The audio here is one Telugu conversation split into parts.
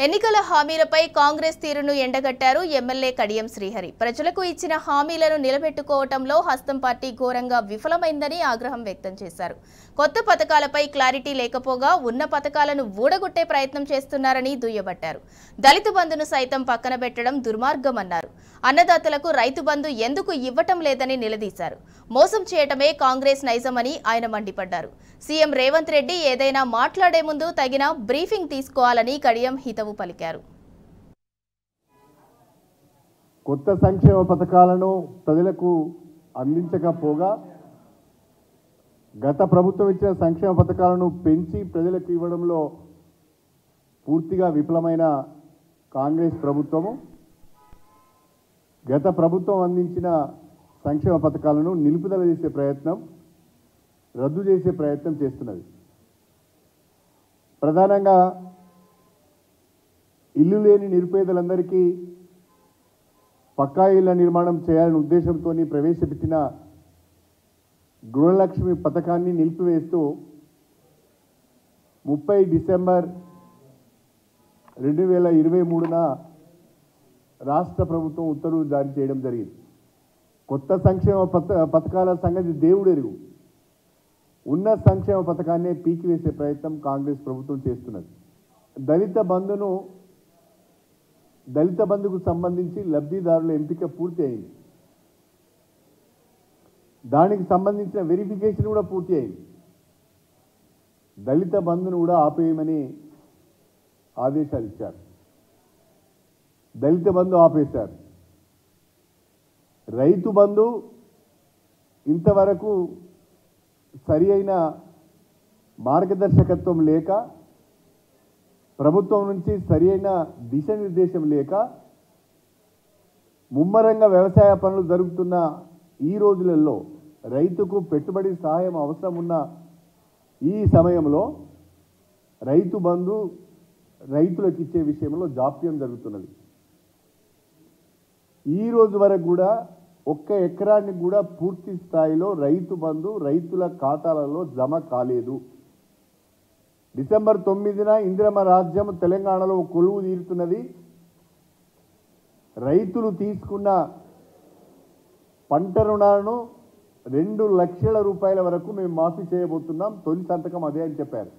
ఎన్నికల హామీలపై కాంగ్రెస్ తీరును ఎండగట్టారు ఎమ్మెల్యే కడియం శ్రీహరి. ప్రజలకు ఇచ్చిన హామీలను నిలబెట్టుకోవటంలో హస్తం పార్టీ ఘోరంగా విఫలమైందని ఆగ్రహం వ్యక్తం చేశారు. కొత్త పథకాలపై క్లారిటీ లేకపోగా ఉన్న పథకాలను ఊడగొట్టే ప్రయత్నం చేస్తున్నారని దుయ్యబట్టారు. దళిత బంధును సైతం పక్కన పెట్టడం దుర్మార్గమన్నారు. అన్నదాతలకు రైతు బంధు ఎందుకు ఇవ్వటం లేదని నిలదీశారు. మోసం చేయటమే కాంగ్రెస్ నైజమని ఆయన మండిపడ్డారు. సీఎం రేవంత్ రెడ్డి ఏదైనా మాట్లాడే ముందు తగిన బ్రీఫింగ్ తీసుకోవాలని కడియం హితవు పలికారు. కొత్త సంక్షేమ పథకాలను ప్రజలకు అందించకపోగా గత ప్రభుత్వం ఇచ్చిన సంక్షేమ పథకాలను పెంచి ప్రజలకు ఇవ్వడంలో పూర్తిగా విఫలమైన కాంగ్రెస్ ప్రభుత్వము గత ప్రభుత్వం అందించిన సంక్షేమ పథకాలను నిలుపుదల చేసే ప్రయత్నం, రద్దు చేసే ప్రయత్నం చేస్తున్నది. ప్రధానంగా ఇల్లు లేని నిరుపేదలందరికీ పక్కా ఇళ్ల నిర్మాణం చేయాలనే ఉద్దేశంతో ప్రవేశపెట్టిన గృహలక్ష్మి పథకాన్ని నిలిపివేస్తూ 30 డిసెంబర్ 2023న రాష్ట్ర ప్రభుత్వం ఉత్తర్వులు జారీ చేయడం జరిగింది. కొత్త సంక్షేమ పథకాల సంగతి దేవుడు ఎరుగు. ఉన్న సంక్షేమ పథకాన్నే పీకివేసే ప్రయత్నం కాంగ్రెస్ ప్రభుత్వం చేస్తున్నది. దళిత బంధుకు సంబంధించి లబ్ధిదారుల ఎంపిక పూర్తి అయింది. దానికి సంబంధించిన వెరిఫికేషన్ కూడా పూర్తి అయింది. దళిత బంధును కూడా ఆపేయమని ఆదేశాలు ఇచ్చారు. దళిత బంధు ఆపేశారు. రైతు బంధు ఇంతవరకు సరి అయిన మార్గదర్శకత్వం లేక, ప్రభుత్వం నుంచి సరి అయిన దిశానిర్దేశం లేక, ముమ్మరంగా వ్యవసాయ పనులు జరుగుతున్న ఈ రోజులలో రైతుకు పెట్టుబడి సహాయం అవసరం ఉన్న ఈ సమయంలో రైతు బంధు రైతులకు ఇచ్చే విషయంలో జాప్యం జరుగుతున్నది. ఈ రోజు వరకు కూడా 1 ఎకరానికి కూడా పూర్తి స్థాయిలో రైతు బంధు రైతుల ఖాతాలలో జమ కాలేదు. డిసెంబర్ 9న ఇందిరమ్మ రాజ్యం తెలంగాణలో కొలువు తీరుతున్నది. రైతులు తీసుకున్న పంట రుణాలను 2 లక్షల రూపాయల వరకు మేము మాఫీ చేయబోతున్నాం. తొలి సంతకం అదే అని చెప్పారు.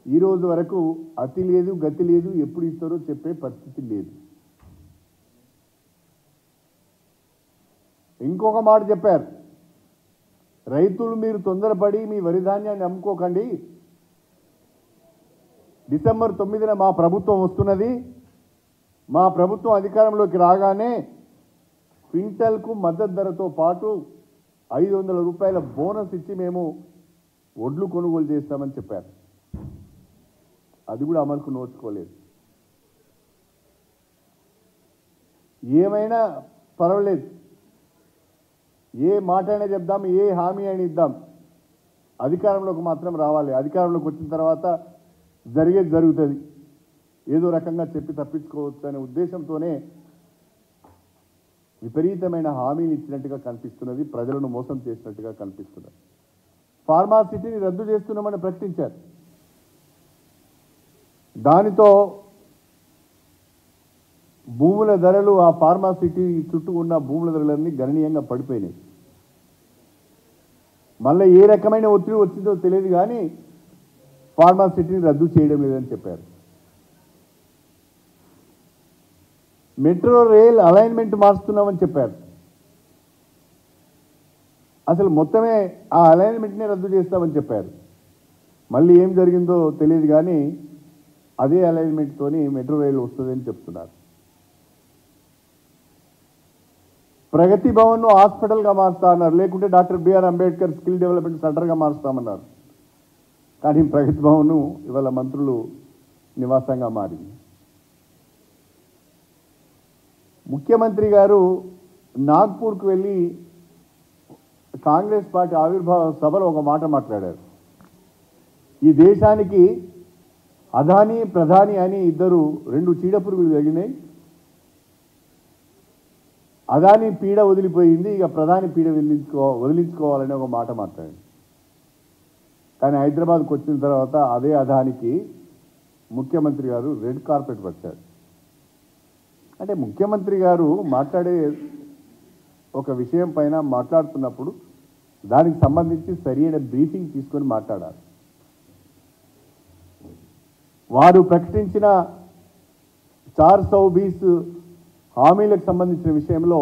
ఈ రోజు వరకు అతి లేదు, గతి లేదు, ఎప్పుడు ఇస్తారో చెప్పే పరిస్థితి లేదు. ఇంకొక మాట చెప్పారు, రైతులు మీరు తొందరపడి మీ వరి ధాన్యాన్ని అమ్ముకోకండి. డిసెంబర్ 9న మా ప్రభుత్వం వస్తున్నది. మా ప్రభుత్వం అధికారంలోకి రాగానే క్వింటల్కు మద్దతు ధరతో పాటు 500 రూపాయల బోనస్ ఇచ్చి మేము వడ్లు కొనుగోలు చేస్తామని చెప్పారు. అది కూడా అమలుకు నోచుకోలేదు. ఏమైనా పర్వాలేదు, ఏ మాట అయినా చెప్దాం, ఏ హామీ అయినా ఇద్దాం, అధికారంలోకి మాత్రం రావాలి. అధికారంలోకి వచ్చిన తర్వాత జరిగేది జరుగుతుంది. ఏదో రకంగా చెప్పి తప్పించుకోవచ్చు అనే ఉద్దేశంతోనే విపరీతమైన హామీలు ఇచ్చినట్టుగా కనిపిస్తున్నది. ప్రజలను మోసం చేసినట్టుగా కనిపిస్తున్నది. ఫార్మాసిటీని రద్దు చేస్తున్నామని ప్రకటించారు. దానితో భూముల ధరలు, ఆ ఫార్మాసిటీ చుట్టూ ఉన్న భూముల ధరలన్నీ గణనీయంగా పడిపోయినాయి. మళ్ళీ ఏ రకమైన ఒత్తిడి వచ్చిందో తెలియదు కానీ ఫార్మాసిటీని రద్దు చేయడం లేదని చెప్పారు. మెట్రో రైల్ అలైన్మెంట్ మార్చుతున్నామని చెప్పారు. అసలు మొత్తమే ఆ అలైన్మెంట్నే రద్దు చేస్తామని చెప్పారు. మళ్ళీ ఏం జరిగిందో తెలియదు కానీ అదే అలైన్మెంట్తోని మెట్రో రైలు వస్తుందని చెప్తున్నారు. ప్రగతి భవన్ను హాస్పిటల్గా మారుస్తా అన్నారు. లేకుంటే doctor BR Ambedkar skill development సెంటర్గా మారుస్తామన్నారు. కానీ ప్రగతి భవన్ను ఇవాళ మంత్రులు నివాసంగా మారింది. ముఖ్యమంత్రి గారు నాగ్పూర్కు వెళ్ళి కాంగ్రెస్ పార్టీ ఆవిర్భావ సభలో ఒక మాట మాట్లాడారు. ఈ దేశానికి అదానీ ప్రధాని అని ఇద్దరు 2 చీడపురుగులు తగినాయి. అదానీ పీడ వదిలిపోయింది, ఇక ప్రధాని పీడ వదిలించుకోవాలని ఒక మాట మాట్లాడారు. కానీ హైదరాబాద్కు వచ్చిన తర్వాత అదే అదానికి ముఖ్యమంత్రి గారు రెడ్ కార్పెట్ వచ్చారు. అంటే ముఖ్యమంత్రి గారు మాట్లాడే ఒక విషయం పైన మాట్లాడుతున్నప్పుడు దానికి సంబంధించి సరైన బ్రీఫింగ్ తీసుకొని మాట్లాడాలి. వారు ప్రకటించిన 420 హామీలకు సంబంధించిన విషయంలో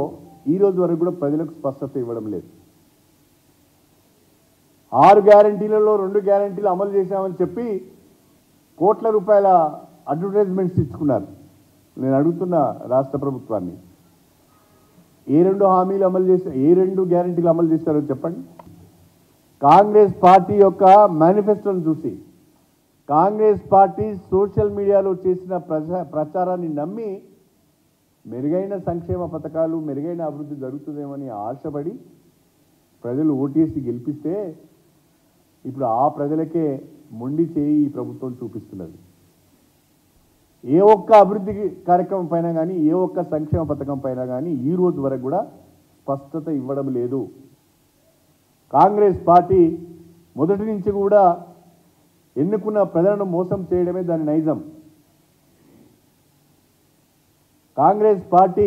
ఈ రోజు వరకు కూడా ప్రజలకు స్పష్టత ఇవ్వడం లేదు. 6 గ్యారంటీలలో 2 గ్యారంటీలు అమలు చేశామని చెప్పి కోట్ల రూపాయల అడ్వర్టైజ్మెంట్స్ ఇచ్చుకున్నారు. నేను అడుగుతున్న రాష్ట్ర ప్రభుత్వాన్ని, ఏ 2 హామీలు అమలు చేసి ఏ 2 గ్యారంటీలు అమలు చేశారో చెప్పండి. కాంగ్రెస్ పార్టీ యొక్క మేనిఫెస్టోను చూసి కాంగ్రెస్ పార్టీ సోషల్ మీడియాలో చేసిన ప్రచారాన్ని నమ్మి మెరుగైన సంక్షేమ పథకాలు, మెరుగైన అభివృద్ధి జరుగుతుందేమని ఆశపడి ప్రజలు ఓటేసి గెలిపిస్తే ఇప్పుడు ఆ ప్రజలకే మొండి చేయి ఈ ప్రభుత్వం చూపిస్తున్నది. ఏ ఒక్క అభివృద్ధి కార్యక్రమం పైన కానీ, ఏ ఒక్క సంక్షేమ పథకం పైన కానీ ఈ రోజు వరకు కూడా స్పష్టత ఇవ్వడం లేదు. కాంగ్రెస్ పార్టీ మొదటి నుంచి కూడా ఎన్నుకున్న ప్రజలను మోసం చేయడమే దాని నైజం. కాంగ్రెస్ పార్టీ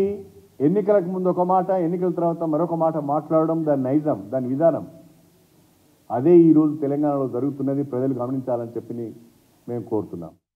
ఎన్నికలకు ముందు ఒక మాట, ఎన్నికల తర్వాత మరొక మాట మాట్లాడడం దాని నైజం, దాని విధానం. అదే ఈరోజు తెలంగాణలో జరుగుతున్నది. ప్రజలు గమనించాలని చెప్పి మేము కోరుతున్నాం.